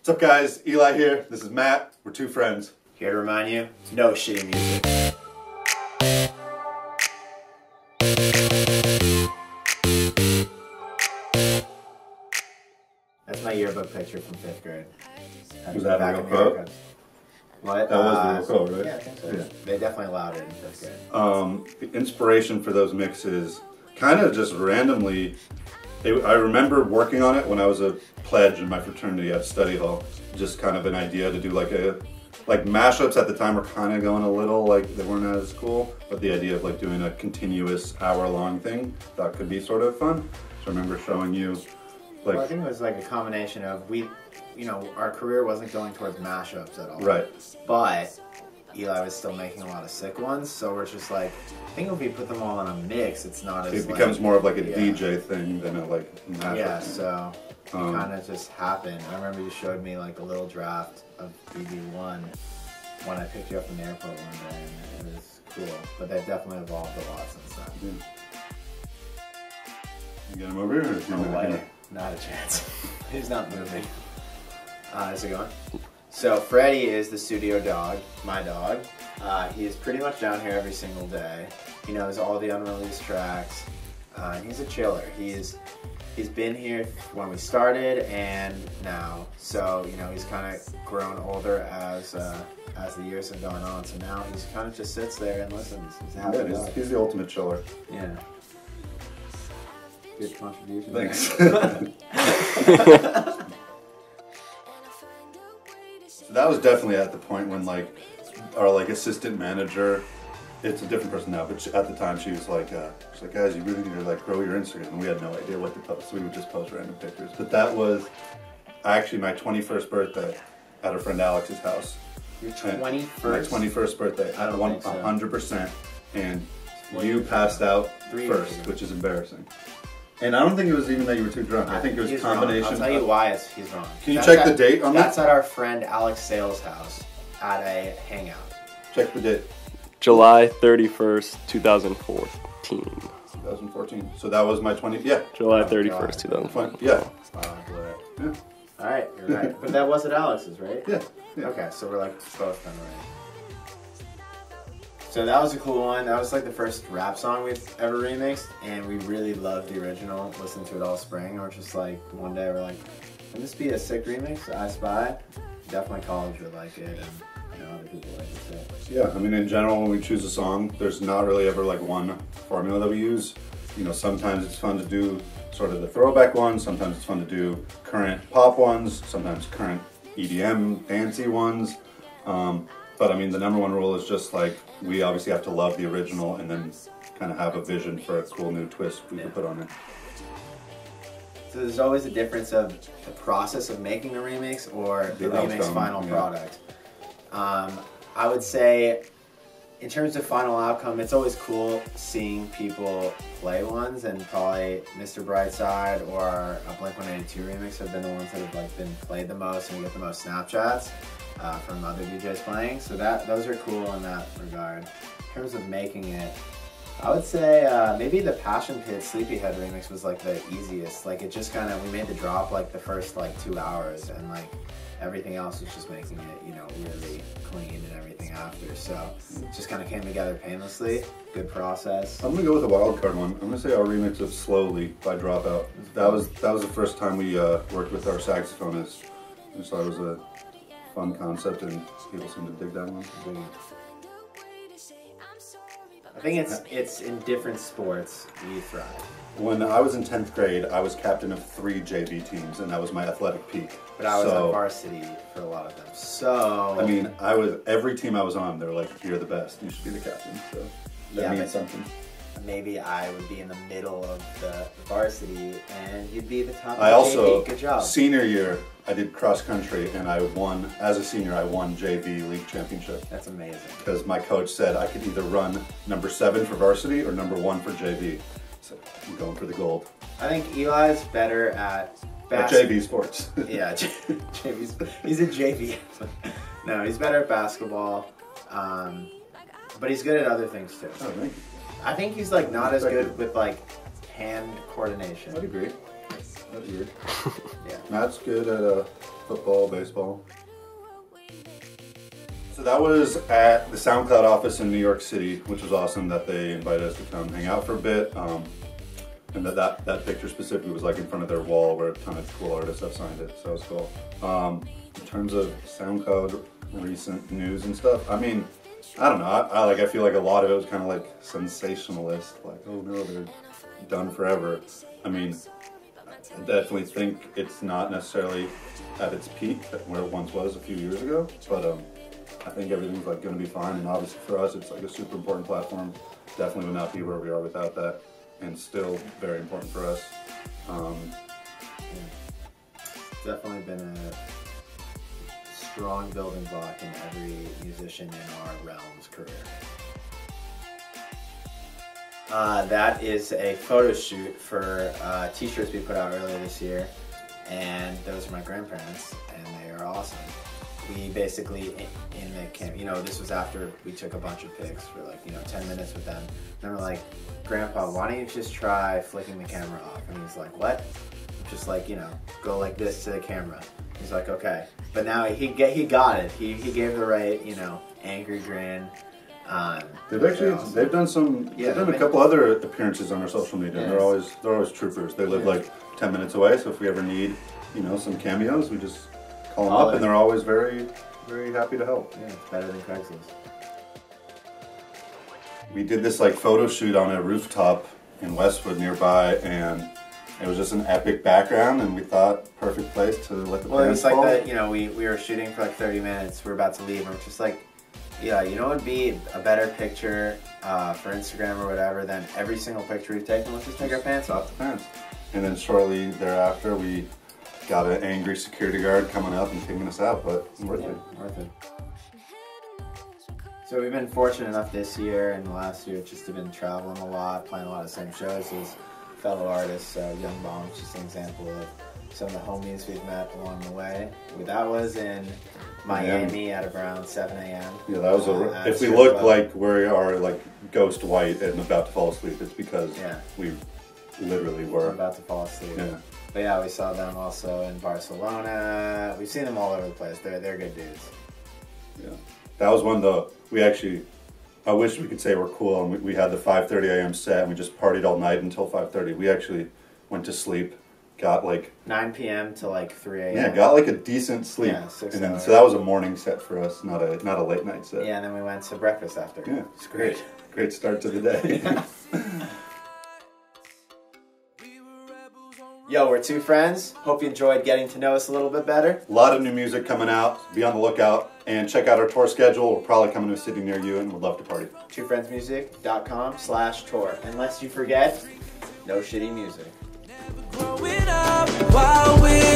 What's up, guys? Eli here. This is Matt. We're two friends. Here to remind you, no shitty music. That's my yearbook picture from 5th grade. Was that a real quote? What? That was the real quote, right? Yeah, I think so. Yeah. They definitely allowed it in 5th grade. The inspiration for those mixes, kind of just randomly, I remember working on it when I was a pledge in my fraternity at study hall. Just kind of an idea to do like mashups at the time were kind of going a little like they weren't as cool, but the idea of like doing a continuous hour-long thing that could be sort of fun. So I remember showing you like. Well, I think it was like a combination of our career wasn't going towards mashups at all. Right. But Eli was still making a lot of sick ones, so we're just like, I think if we put them all on a mix, it's not as. It becomes more of like a DJ thing than a like mashup. Yeah, so it kind of just happened. I remember you showed me like a little draft of BB1 when I picked you up in the airport one day, and it was cool. But they've definitely evolved a lot since then. You get him over here? Or is he No way. here? Not a chance. He's not moving. How's it going? So Freddie is the studio dog, my dog. He is pretty much down here every single day. He knows all the unreleased tracks. And he's a chiller. He's been here when we started and now. So he's kind of grown older as the years have gone on. So now he's kind of just sits there and listens. He's the ultimate chiller. Yeah. Good contribution. Thanks. So that was definitely at the point when our assistant manager, it's a different person now, but at the time she was like, guys, you really need to grow your Instagram, and we had no idea what to post, so we would just post random pictures. But that was actually my 21st birthday at a friend Alex's house. Your 21st? My 21st birthday. I don't think so. 100%. And you passed out first, which is embarrassing. And I don't think it was even that you were too drunk. I think it was a combination. I'll tell you why he's wrong. Can you check the date on that? That's at our friend Alex Sales' house at a hangout. Check the date. July 31st, 2014. 2014. So that was my 20. Yeah. July 31st, 2014. Yeah. Wow, I blew it. Yeah. All right, you're right. But that was at Alex's, right? Yeah. Okay, so we're both done right. So that was a cool one. That was the first rap song we've ever remixed, and we really loved the original. Listened to it all spring, and we're just one day we're like, can this be a sick remix? I Spy. Definitely college would like it, and other people like it too. Yeah, I mean, in general, when we choose a song, there's not really ever one formula that we use. Sometimes it's fun to do sort of the throwback ones. Sometimes it's fun to do current pop ones. Sometimes current EDM dancey ones. But I mean, the number one rule is just we obviously have to love the original and then kind of have a vision for a cool new twist we could put on it. So there's always a difference of the process of making the remix or the remix final product. I would say, in terms of final outcome, it's always cool seeing people play ones, and probably Mr. Brightside or a Blink-182 remix have been the ones that have been played the most, and we get the most Snapchats from other DJs playing. So those are cool in that regard. In terms of making it, I would say maybe the Passion Pit Sleepyhead remix was the easiest. It just we made the drop the first 2 hours, and everything else was just making it really clean and everything after. So it just kind of came together painlessly. Good process. I'm gonna go with a wild card one. I'm gonna say our remix of Slowly by Dropout. That was the first time we worked with our saxophonist. I just thought it was a fun concept, and people seem to dig that one. I think it's in different sports we thrive. When I was in 10th grade, I was captain of 3 JV teams, and that was my athletic peak. But I was on varsity for a lot of them. So I mean, every team I was on, they were like, "You're the best. You should be the captain." So that means something. Maybe I would be in the middle of the varsity, and you'd be the top. I also, good job. Senior year, I did cross country, and I won, as a senior, I won JV league championship. That's amazing. Because my coach said I could either run number 7 for varsity or number 1 for JV. So I'm going for the gold. I think Eli's better at JV sports. Yeah, JV's, he's a JV. No, he's better at basketball, but he's good at other things too. Oh, thank you. I think he's not as good with hand coordination. I'd agree. That's weird. Yeah. Matt's good at football, baseball. So that was at the SoundCloud office in New York City, which was awesome that they invited us to come hang out for a bit. And that picture specifically was like in front of their wall where a ton of cool artists have signed it, so it was cool. In terms of SoundCloud recent news and stuff, I mean, I don't know, I feel like a lot of it was kind of like sensationalist, like, oh no, they're done forever. I mean, I definitely think it's not necessarily at its peak where it once was a few years ago, but I think everything's like going to be fine, and obviously for us it's like a super important platform. Definitely would not be where we are without that, and still very important for us. Definitely been a strong building block in every musician in our realm's career. That is a photo shoot for t-shirts we put out earlier this year, and those are my grandparents, and they are awesome. We basically, in the camp, you know, this was after we took a bunch of pics for like, 10 minutes with them. And we're like, Grandpa, why don't you just try flicking the camera off? And he's like, what? Just like, go like this to the camera. He's like, okay. But now he got it. He gave the right, angry grin. They've done some. Yeah, they've done a couple other appearances on our social media. Yes. They're always troopers. They live like 10 minutes away, so if we ever need, some cameos, we just call them up, and they're always very, very happy to help. Yeah, better than Craigslist. We did this like photo shoot on a rooftop in Westwood nearby, and it was just an epic background, and we thought perfect place to let the Well, it was like that, we were shooting for like 30 minutes, we're about to leave, and we're just like, yeah, what would be a better picture for Instagram or whatever than every single picture we've taken? Let's just take our pants off. The pants. And then shortly thereafter, we got an angry security guard coming up and kicking us out, but worth it. Worth it. So we've been fortunate enough this year and last year just to been traveling a lot, playing a lot of the same shows as fellow artists. Young Bomb's just an example of some of the homies we've met along the way. That was in Miami at around 7 a.m. Yeah, that was if we look like we are like ghost white and about to fall asleep, it's because we literally were about to fall asleep. Yeah. But yeah, we saw them also in Barcelona. We've seen them all over the place. They're good dudes. Yeah, that was one though. I wish we could say we're cool, and we had the 5:30 a.m. set, and we just partied all night until 5:30. We actually went to sleep, got like 9 p.m. to like 3 a.m. Yeah, got like a decent sleep. Yeah, 6 and then, hours. So that was a morning set for us, not a late night set. Yeah, and then we went to breakfast after. Yeah, it's great. Great start to the day. Yo, we're two friends. Hope you enjoyed getting to know us a little bit better. A lot of new music coming out. Be on the lookout and check out our tour schedule. We're probably coming to a city near you, and we'd love to party. twofriendsmusic.com/tour. Unless you forget, no shitty music. Growing up while we're